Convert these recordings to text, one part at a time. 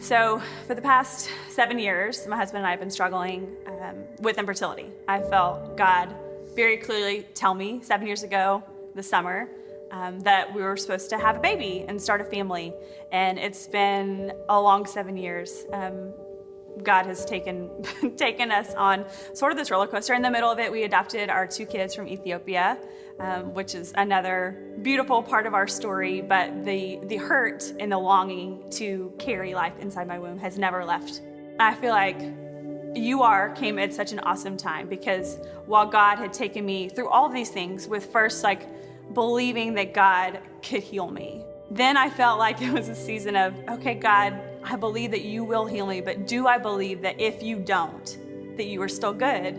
So for the past 7 years, my husband and I have been struggling with infertility. I felt God very clearly tell me 7 years ago this summer that we were supposed to have a baby and start a family. And it's been a long 7 years. God has taken us on sort of this roller coaster. In the middle of it, we adopted our 2 kids from Ethiopia, which is another beautiful part of our story. But the hurt and the longing to carry life inside my womb has never left. I feel like came at such an awesome time, because while God had taken me through all of these things with first believing that God could heal me, then I felt like it was a season of, okay, God, I believe that you will heal me, but do I believe that if you don't, that you are still good?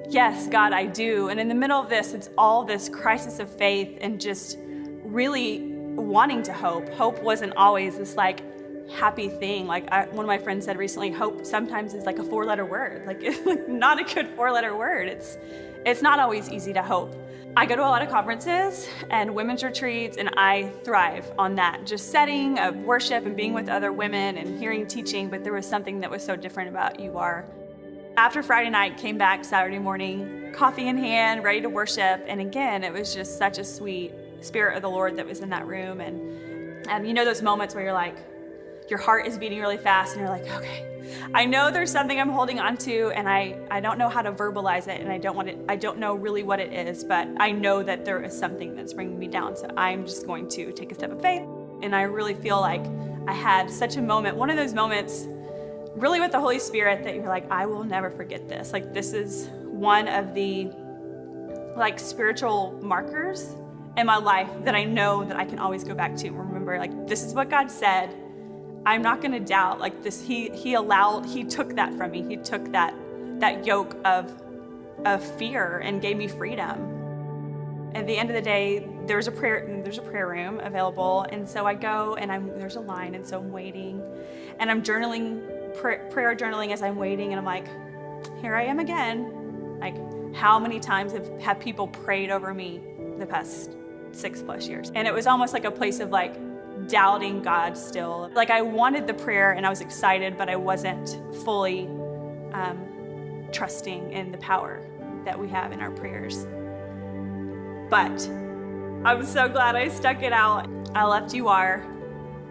Yes, God, I do. And in the middle of this, it's all this crisis of faith and just really wanting to hope. Hope wasn't always this happy thing. One of my friends said recently, hope sometimes is like a 4-letter word. It's not a good 4-letter word. It's not always easy to hope. I go to a lot of conferences and women's retreats, and I thrive on that just setting of worship and being with other women and hearing teaching, but there was something that was so different about After Friday night, came back Saturday morning, coffee in hand, ready to worship, and again, it was just such a sweet Spirit of the Lord that was in that room. And you know those moments where you're your heart is beating really fast and you're like, okay, I know there's something I'm holding on to, and I don't know how to verbalize it, and I don't know really what it is, but I know that there is something that's bringing me down. So I'm just going to take a step of faith. And I really feel like I had such a moment, one of those moments really with the Holy Spirit, that you're like, I will never forget this. This is one of the spiritual markers in my life that I know that I can always go back to and remember, this is what God said. I'm not going to doubt this. He took that from me. He took that yoke of fear and gave me freedom. At the end of the day, there's a prayer room available, and so I go and there's a line, and so I'm waiting, and I'm journaling, prayer journaling as I'm waiting, and I'm like, here I am again. How many times have people prayed over me the past 6+ years? And it was almost like a place of doubting God still. I wanted the prayer and I was excited, but I wasn't fully trusting in the power that we have in our prayers. But I'm so glad I stuck it out. I left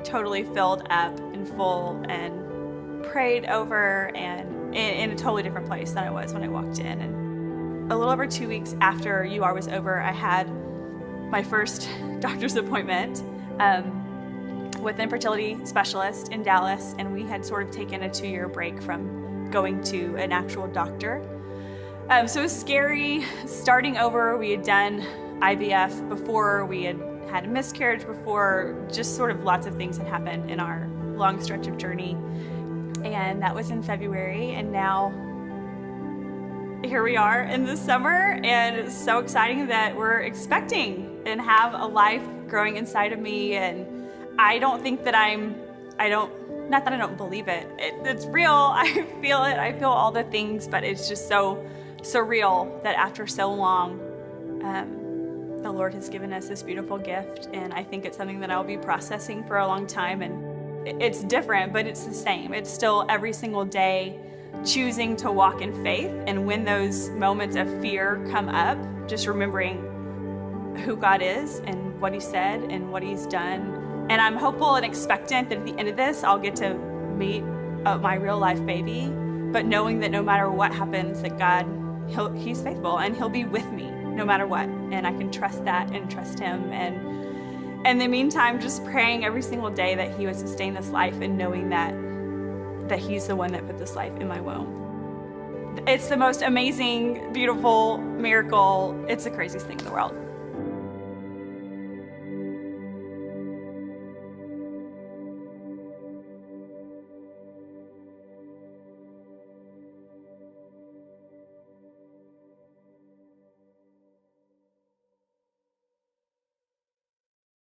totally filled up and full and prayed over and in a totally different place than I was when I walked in. And a little over 2 weeks after was over, I had my first doctor's appointment with an infertility specialist in Dallas, and we had sort of taken a 2-year break from going to an actual doctor. So it was scary starting over. We had done IVF before, we had had a miscarriage before, just sort of lots of things had happened in our long stretch of journey. And that was in February, and now here we are in the summer, and it's so exciting that we're expecting and have a life growing inside of me. And I don't think that not that I don't believe it. It's real. I feel it. I feel all the things, but it's just so surreal that after so long, the Lord has given us this beautiful gift. And I think it's something that I'll be processing for a long time. And it's different, but it's the same. It's still every single day choosing to walk in faith. And when those moments of fear come up, just remembering who God is and what He said and what He's done. And I'm hopeful and expectant that at the end of this, I'll get to meet my real life baby, but knowing that no matter what happens, that God, He's faithful and He'll be with me no matter what. And I can trust that and trust Him. And in the meantime, just praying every single day that He would sustain this life, and knowing that He's the one that put this life in my womb. It's the most amazing, beautiful miracle. It's the craziest thing in the world.